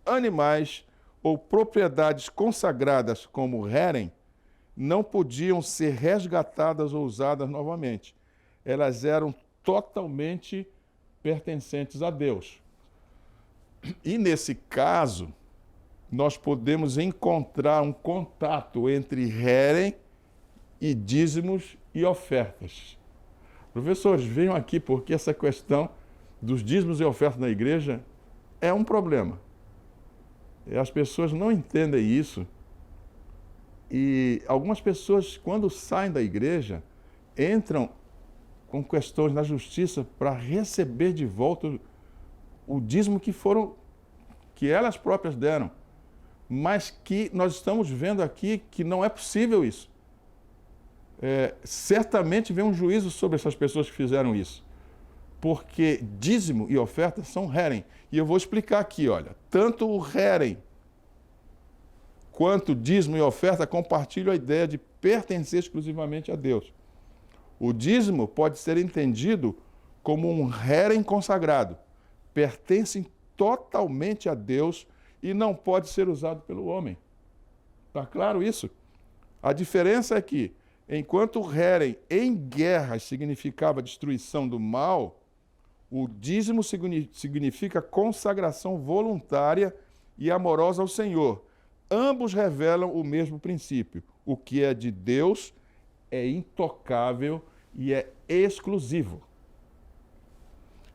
animais ou propriedades consagradas como Heren não podiam ser resgatadas ou usadas novamente. Elas eram totalmente pertencentes a Deus. E nesse caso, nós podemos encontrar um contato entre Heren e dízimos e ofertas. Professores, venham aqui porque essa questão dos dízimos e ofertas na igreja é um problema. As pessoas não entendem isso. E algumas pessoas, quando saem da igreja, entram com questões na justiça para receber de volta o dízimo que elas próprias deram. Mas que nós estamos vendo aqui que não é possível isso. Certamente vem um juízo sobre essas pessoas que fizeram isso. Porque dízimo e oferta são Heren. E eu vou explicar aqui, olha. Tanto o Heren quanto dízimo e oferta compartilham a ideia de pertencer exclusivamente a Deus. O dízimo pode ser entendido como um Heren consagrado. Pertencem totalmente a Deus e não pode ser usado pelo homem. Está claro isso? A diferença é que Enquanto o Heren em guerras significava destruição do mal, o dízimo significa consagração voluntária e amorosa ao Senhor. Ambos revelam o mesmo princípio. O que é de Deus é intocável e é exclusivo.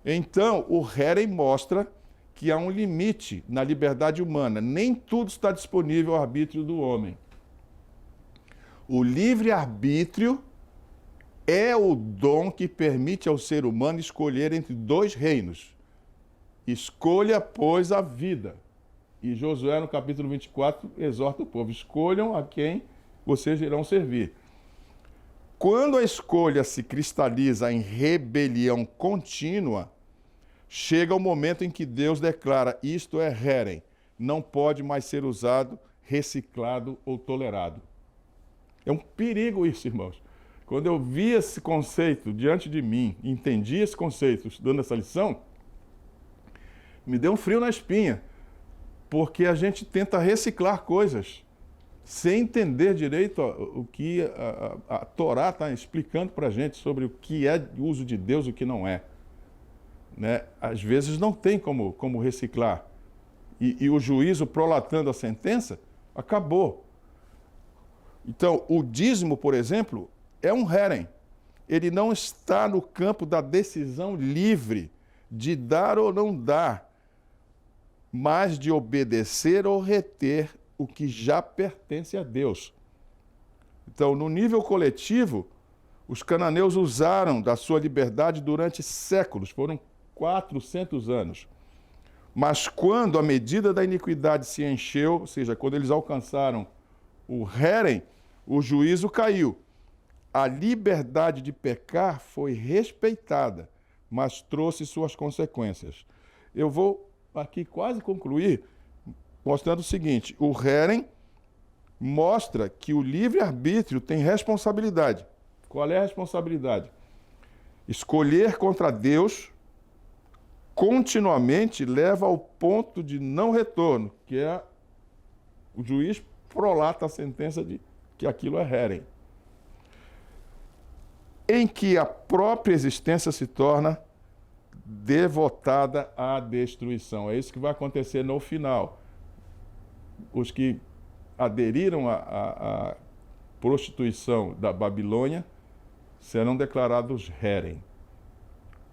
Então, o Heren mostra que há um limite na liberdade humana. Nem tudo está disponível ao arbítrio do homem. O livre-arbítrio é o dom que permite ao ser humano escolher entre dois reinos. Escolha, pois, a vida. E Josué, no capítulo 24, exorta o povo: escolham a quem vocês irão servir. Quando a escolha se cristaliza em rebelião contínua, chega o momento em que Deus declara: isto é Heren, não pode mais ser usado, reciclado ou tolerado. É um perigo isso, irmãos. Quando eu vi esse conceito diante de mim, entendi esse conceito estudando essa lição, me deu um frio na espinha, porque a gente tenta reciclar coisas sem entender direito o que a Torá está explicando para a gente sobre o que é o uso de Deus e o que não é. Né? Às vezes não tem como reciclar. E o juízo prolatando a sentença acabou. Então, o dízimo, por exemplo, é um Heren. Ele não está no campo da decisão livre de dar ou não dar, mas de obedecer ou reter o que já pertence a Deus. Então, no nível coletivo, os cananeus usaram da sua liberdade durante séculos, foram 400 anos. Mas quando a medida da iniquidade se encheu, ou seja, quando eles alcançaram o Heren, o juízo caiu. A liberdade de pecar foi respeitada, mas trouxe suas consequências. Eu vou aqui quase concluir mostrando o seguinte: o Heren mostra que o livre-arbítrio tem responsabilidade. Qual é a responsabilidade? Escolher contra Deus continuamente leva ao ponto de não retorno, que é o juiz prolata a sentença de que aquilo é Heren, em que a própria existência se torna devotada à destruição. É isso que vai acontecer no final. Os que aderiram à prostituição da Babilônia serão declarados Heren.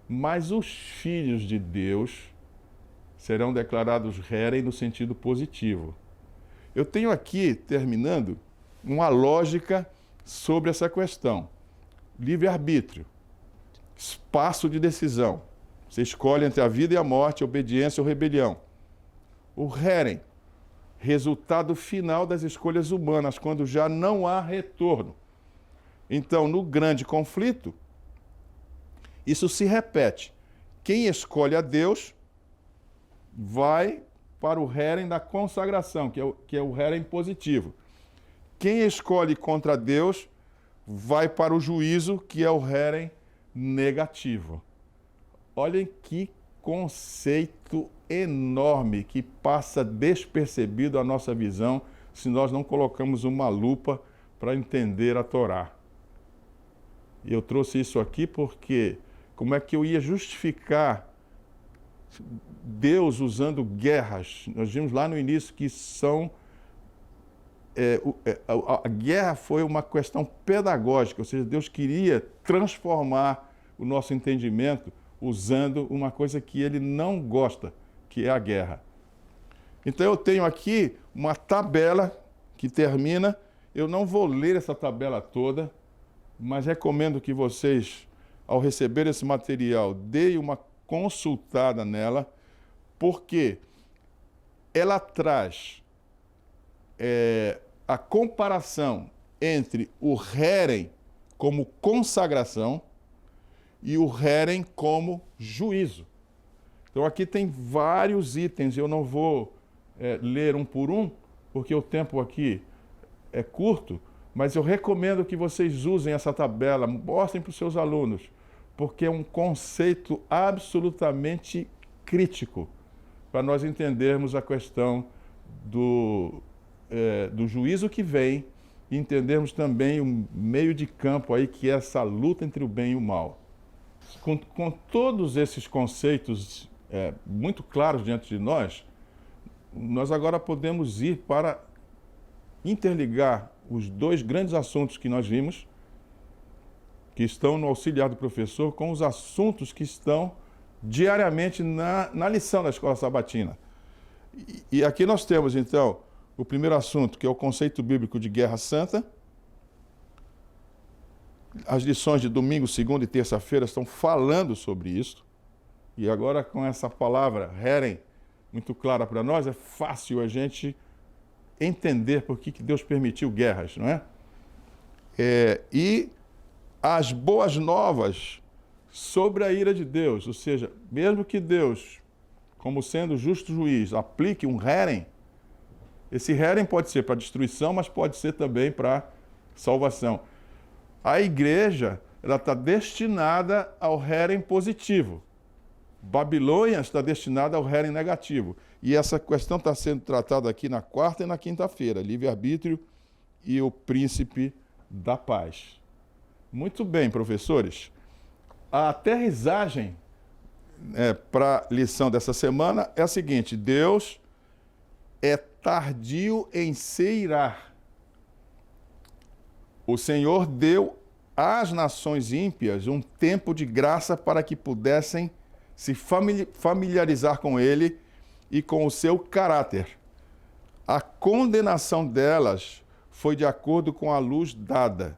Mas os filhos de Deus serão declarados Heren no sentido positivo. Eu tenho aqui, terminando, uma lógica sobre essa questão. Livre-arbítrio, espaço de decisão. Você escolhe entre a vida e a morte, a obediência ou rebelião. O Heren, resultado final das escolhas humanas, quando já não há retorno. Então, no grande conflito, isso se repete. Quem escolhe a Deus vai para o Heren da consagração, que é o Heren positivo. Quem escolhe contra Deus vai para o juízo, que é o Heren negativo. Olhem que conceito enorme que passa despercebido a nossa visão se nós não colocamos uma lupa para entender a Torá. E eu trouxe isso aqui porque como é que eu ia justificar Deus usando guerras? Nós vimos lá no início que a guerra foi uma questão pedagógica, ou seja, Deus queria transformar o nosso entendimento usando uma coisa que ele não gosta, que é a guerra. Então eu tenho aqui uma tabela que termina, eu não vou ler essa tabela toda, mas recomendo que vocês, ao receber esse material, deem uma consultada nela, porque ela traz a comparação entre o Heren como consagração e o Heren como juízo. Então aqui tem vários itens, eu não vou ler um por um, porque o tempo aqui é curto, mas eu recomendo que vocês usem essa tabela, mostrem para os seus alunos, porque é um conceito absolutamente crítico para nós entendermos a questão do juízo que vem e entendermos também o meio de campo aí, que é essa luta entre o bem e o mal. Com todos esses conceitos muito claros diante de nós agora podemos ir para interligar os dois grandes assuntos que nós vimos, que estão no auxiliar do professor, com os assuntos que estão diariamente na lição da Escola Sabatina. E aqui nós temos, então, o primeiro assunto, que é o conceito bíblico de guerra santa. As lições de domingo, segunda e terça-feira estão falando sobre isso. E agora, com essa palavra, Heren, muito clara para nós, é fácil a gente entender por que Deus permitiu guerras, não é? E as boas novas sobre a ira de Deus, ou seja, mesmo que Deus, como sendo justo juiz, aplique um Heren, esse Heren pode ser para destruição, mas pode ser também para salvação. A igreja, ela está destinada ao Heren positivo. Babilônia está destinada ao Heren negativo. E essa questão está sendo tratada aqui na quarta e na quinta-feira, livre-arbítrio e o príncipe da paz. Muito bem, professores. A aterrissagem para a lição dessa semana é a seguinte: Deus é tardio em se irar. O Senhor deu às nações ímpias um tempo de graça para que pudessem se familiarizar com ele e com o seu caráter. A condenação delas foi de acordo com a luz dada,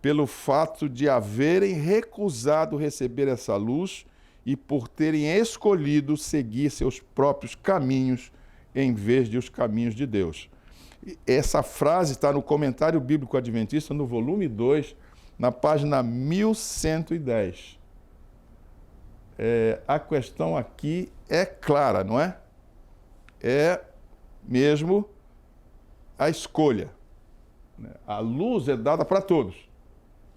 pelo fato de haverem recusado receber essa luz e por terem escolhido seguir seus próprios caminhos em vez de os caminhos de Deus. Essa frase está no Comentário Bíblico Adventista, no volume 2, na página 1110. A questão aqui é clara, não é? É mesmo a escolha. A luz é dada para todos.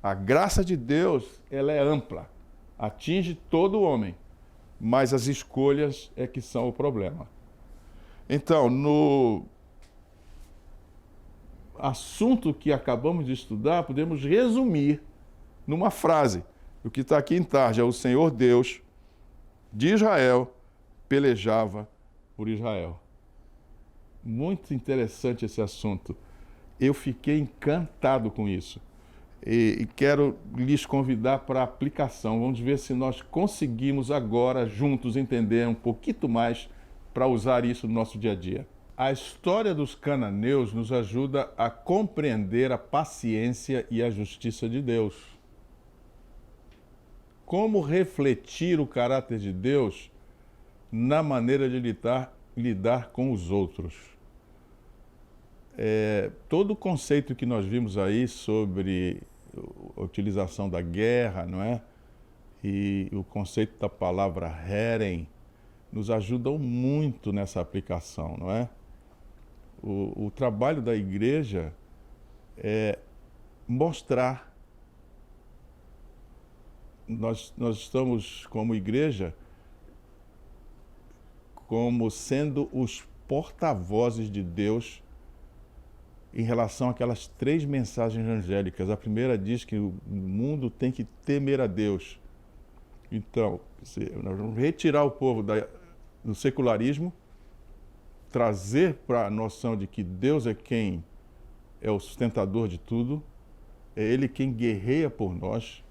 A graça de Deus, ela é ampla, atinge todo homem, mas as escolhas é que são o problema. Então, no assunto que acabamos de estudar, podemos resumir numa frase. O que está aqui em tarde é: o Senhor Deus de Israel pelejava por Israel. Muito interessante esse assunto. Eu fiquei encantado com isso. E quero lhes convidar para a aplicação. Vamos ver se nós conseguimos agora, juntos, entender um pouquinho mais para usar isso no nosso dia a dia. A história dos cananeus nos ajuda a compreender a paciência e a justiça de Deus. Como refletir o caráter de Deus na maneira de lidar com os outros. Todo o conceito que nós vimos aí sobre a utilização da guerra, não é? E o conceito da palavra Heren nos ajudam muito nessa aplicação, não é? O trabalho da igreja é mostrar. Nós estamos, como igreja, como sendo os porta-vozes de Deus em relação àquelas 3 mensagens angélicas. A primeira diz que o mundo tem que temer a Deus. Então, nós vamos retirar o povo do secularismo, trazer para a noção de que Deus é quem é o sustentador de tudo, é Ele quem guerreia por nós.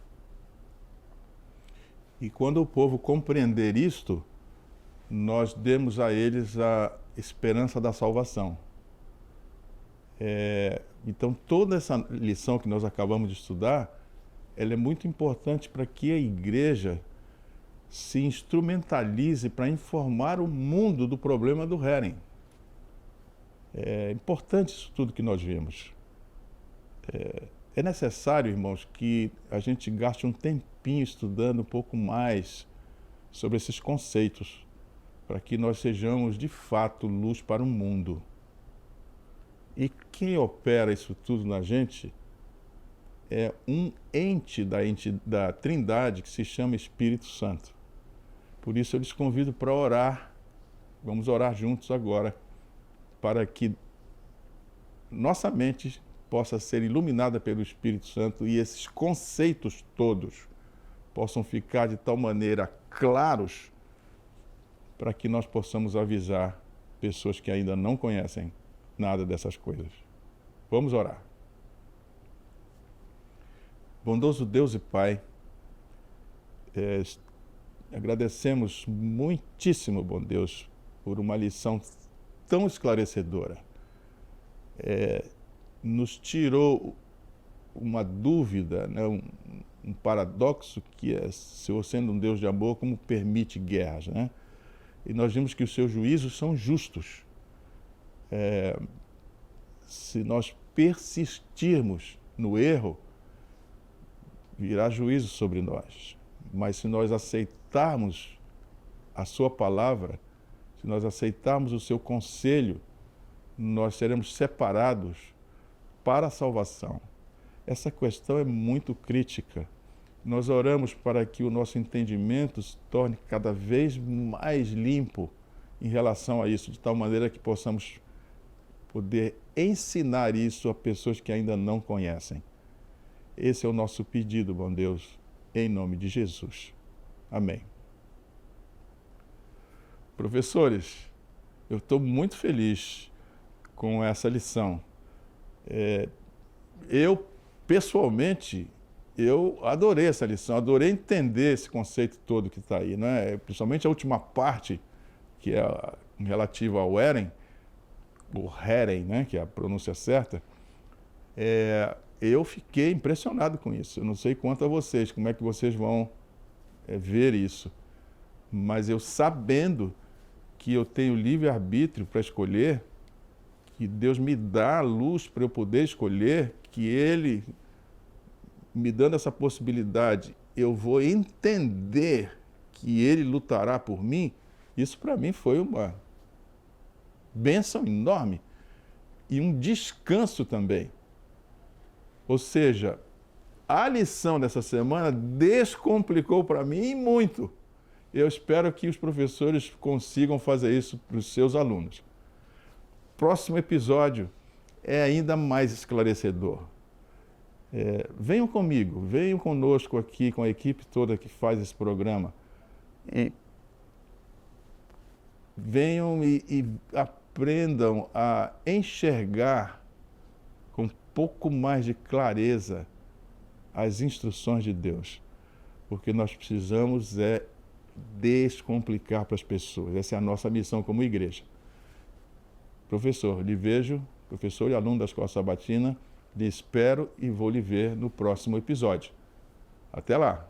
E quando o povo compreender isto, nós demos a eles a esperança da salvação. Então, toda essa lição que nós acabamos de estudar, ela é muito importante para que a igreja se instrumentalize para informar o mundo do problema do Heren. É importante isso tudo que nós vimos. É necessário, irmãos, que a gente gaste um tempinho estudando um pouco mais sobre esses conceitos, para que nós sejamos, de fato, luz para o mundo. E quem opera isso tudo na gente é um ente da Trindade que se chama Espírito Santo. Por isso eu lhes convido para orar. Vamos orar juntos agora, para que nossa mente possa ser iluminada pelo Espírito Santo e esses conceitos todos possam ficar de tal maneira claros para que nós possamos avisar pessoas que ainda não conhecem nada dessas coisas. Vamos orar. Bondoso Deus e Pai, agradecemos muitíssimo, bom Deus, por uma lição tão esclarecedora. Nos tirou uma dúvida, né, um paradoxo que é, Senhor sendo um Deus de amor, como permite guerras, né? E nós vimos que os seus juízos são justos. Se nós persistirmos no erro, virá juízo sobre nós. Mas se nós aceitarmos a sua palavra, se nós aceitarmos o seu conselho, nós seremos separados para a salvação. Essa questão é muito crítica. Nós oramos para que o nosso entendimento se torne cada vez mais limpo em relação a isso, de tal maneira que possamos poder ensinar isso a pessoas que ainda não conhecem. Esse é o nosso pedido, bom Deus, em nome de Jesus. Amém. Professores, eu estou muito feliz com essa lição. Eu, pessoalmente, eu adorei essa lição, adorei entender esse conceito todo que está aí, né? Principalmente a última parte, que é relativa ao Heren, ou Heren, né? Que é a pronúncia certa. Eu fiquei impressionado com isso. Eu não sei quanto a vocês, como é que vocês vão ver isso. Mas eu sabendo que eu tenho livre-arbítrio para escolher, que Deus me dá a luz para eu poder escolher, que Ele, me dando essa possibilidade, eu vou entender que Ele lutará por mim, isso para mim foi uma bênção enorme e um descanso também. Ou seja, a lição dessa semana descomplicou para mim e muito. Eu espero que os professores consigam fazer isso para os seus alunos. Próximo episódio é ainda mais esclarecedor. Venham comigo, venham conosco aqui, com a equipe toda que faz esse programa. E venham e aprendam a enxergar com um pouco mais de clareza as instruções de Deus. Porque nós precisamos descomplicar para as pessoas. Essa é a nossa missão como igreja. Professor, lhe vejo, professor e aluno da Escola Sabatina, lhe espero e vou lhe ver no próximo episódio. Até lá!